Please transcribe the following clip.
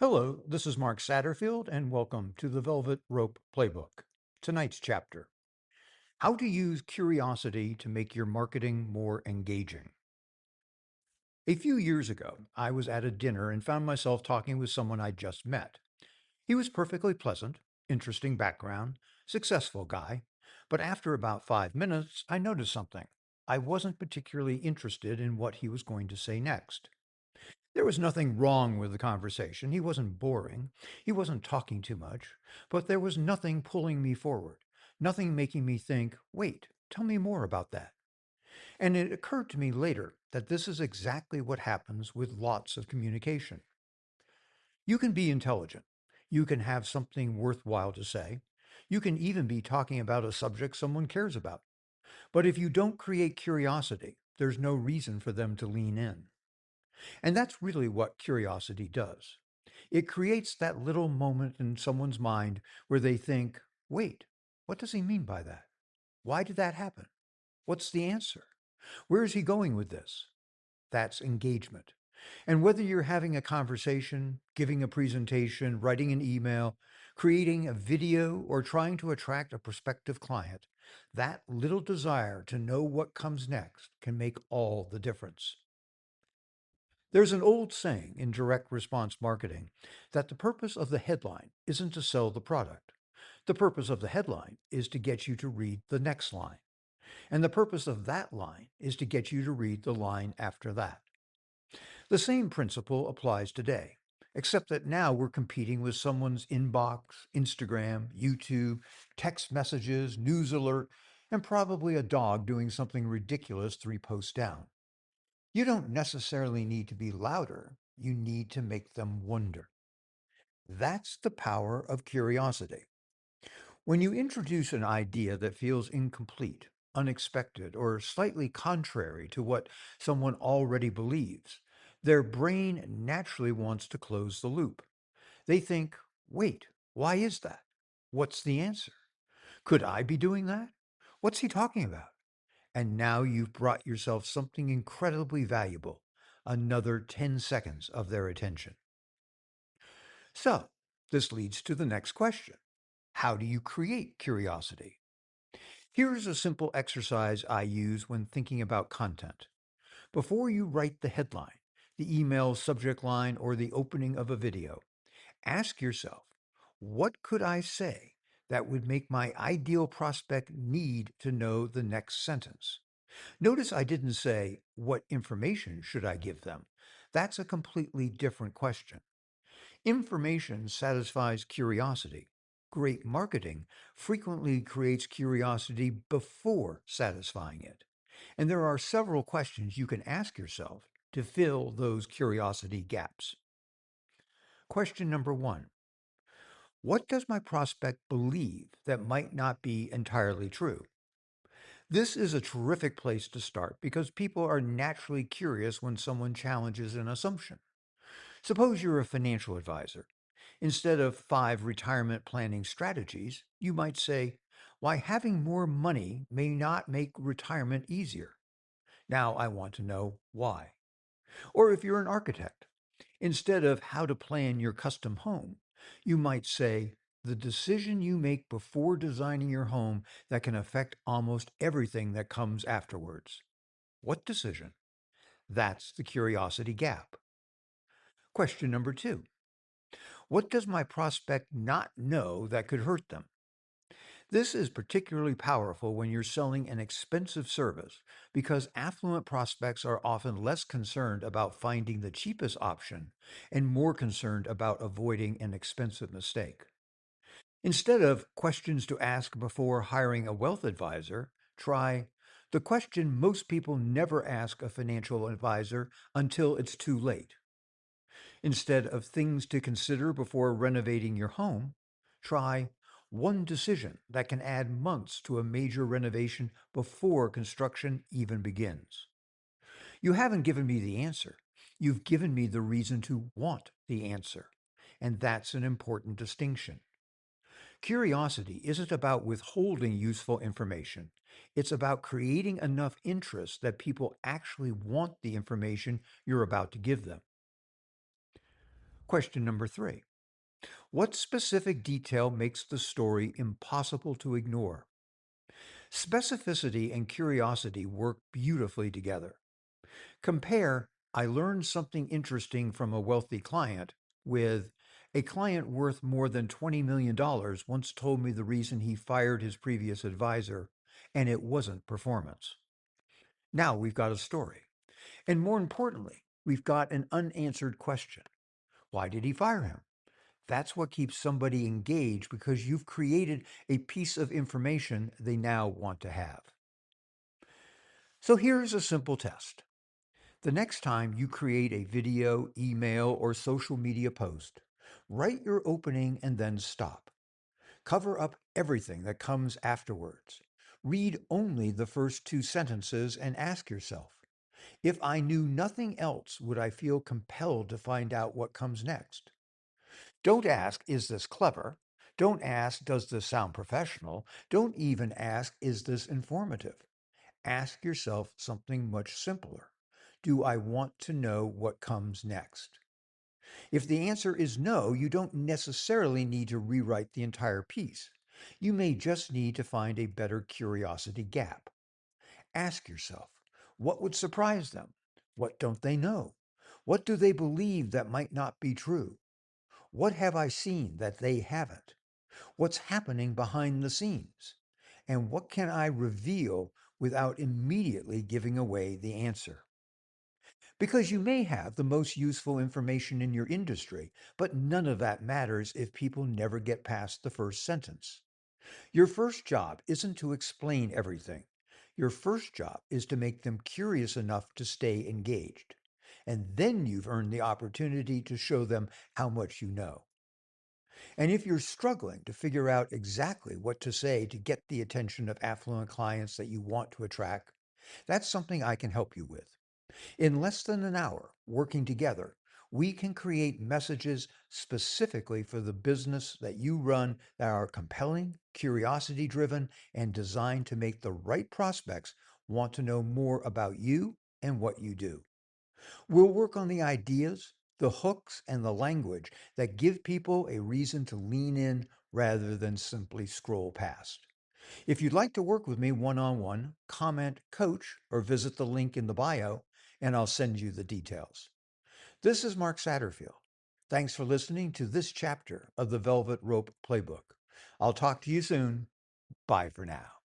Hello, this is Mark Satterfield, and welcome to the Velvet Rope Playbook. Tonight's chapter: How to Use Curiosity to Make Your Marketing More Engaging. A few years ago, I was at a dinner and found myself talking with someone I'd just met. He was perfectly pleasant, interesting background, successful guy, but after about 5 minutes, I noticed something. I wasn't particularly interested in what he was going to say next. There was nothing wrong with the conversation. He wasn't boring. He wasn't talking too much. But there was nothing pulling me forward, nothing making me think, wait, tell me more about that. And it occurred to me later that this is exactly what happens with lots of communication. You can be intelligent. You can have something worthwhile to say. You can even be talking about a subject someone cares about. But if you don't create curiosity, there's no reason for them to lean in. And that's really what curiosity does. It creates that little moment in someone's mind where they think, wait, what does he mean by that? Why did that happen? What's the answer? Where is he going with this? That's engagement. And whether you're having a conversation, giving a presentation, writing an email, creating a video, or trying to attract a prospective client, that little desire to know what comes next can make all the difference. There's an old saying in direct response marketing that the purpose of the headline isn't to sell the product. The purpose of the headline is to get you to read the next line. And the purpose of that line is to get you to read the line after that. The same principle applies today, except that now we're competing with someone's inbox, Instagram, YouTube, text messages, news alert, and probably a dog doing something ridiculous 3 posts down. You don't necessarily need to be louder. You need to make them wonder. That's the power of curiosity. When you introduce an idea that feels incomplete, unexpected, or slightly contrary to what someone already believes, their brain naturally wants to close the loop. They think, wait, why is that? What's the answer? Could I be doing that? What's he talking about? And now you've brought yourself something incredibly valuable, another 10 seconds of their attention. So, this leads to the next question. How do you create curiosity? Here's a simple exercise I use when thinking about content. Before you write the headline, the email subject line, or the opening of a video, ask yourself, what could I say that would make my ideal prospect need to know the next sentence? Notice I didn't say, what information should I give them? That's a completely different question. Information satisfies curiosity. Great marketing frequently creates curiosity before satisfying it. And there are several questions you can ask yourself to fill those curiosity gaps. Question number one: what does my prospect believe that might not be entirely true? This is a terrific place to start because people are naturally curious when someone challenges an assumption. Suppose you're a financial advisor. Instead of 5 retirement planning strategies, you might say, why having more money may not make retirement easier. Now I want to know why. Or if you're an architect, instead of how to plan your custom home, you might say, the decision you make before designing your home that can affect almost everything that comes afterwards. What decision? That's the curiosity gap. Question number two: what does my prospect not know that could hurt them? This is particularly powerful when you're selling an expensive service because affluent prospects are often less concerned about finding the cheapest option and more concerned about avoiding an expensive mistake. Instead of questions to ask before hiring a wealth advisor, try the question most people never ask a financial advisor until it's too late. Instead of things to consider before renovating your home, try one decision that can add months to a major renovation before construction even begins. You haven't given me the answer. You've given me the reason to want the answer. And that's an important distinction. Curiosity isn't about withholding useful information. It's about creating enough interest that people actually want the information you're about to give them. Question number 3. What specific detail makes the story impossible to ignore? Specificity and curiosity work beautifully together. Compare, I learned something interesting from a wealthy client with a client worth more than $20 million dollars once told me the reason he fired his previous advisor, and it wasn't performance. Now we've got a story. And more importantly, we've got an unanswered question. Why did he fire him? That's what keeps somebody engaged because you've created a piece of information they now want to have. So here's a simple test. The next time you create a video, email, or social media post, write your opening and then stop. Cover up everything that comes afterwards. Read only the first two sentences and ask yourself, if I knew nothing else, would I feel compelled to find out what comes next? Don't ask, is this clever? Don't ask, does this sound professional? Don't even ask, is this informative? Ask yourself something much simpler. Do I want to know what comes next? If the answer is no, you don't necessarily need to rewrite the entire piece. You may just need to find a better curiosity gap. Ask yourself, what would surprise them? What don't they know? What do they believe that might not be true? What have I seen that they haven't? What's happening behind the scenes? And what can I reveal without immediately giving away the answer? Because you may have the most useful information in your industry, but none of that matters if people never get past the first sentence. Your first job isn't to explain everything. Your first job is to make them curious enough to stay engaged. And then you've earned the opportunity to show them how much you know. And if you're struggling to figure out exactly what to say to get the attention of affluent clients that you want to attract, that's something I can help you with. In less than an hour, working together, we can create messages specifically for the business that you run that are compelling, curiosity driven, and designed to make the right prospects want to know more about you and what you do. We'll work on the ideas, the hooks, and the language that give people a reason to lean in rather than simply scroll past. If you'd like to work with me one on one, comment coach or visit the link in the bio, and I'll send you the details. This is Mark Satterfield. Thanks for listening to this chapter of the Velvet Rope Playbook. I'll talk to you soon. Bye for now.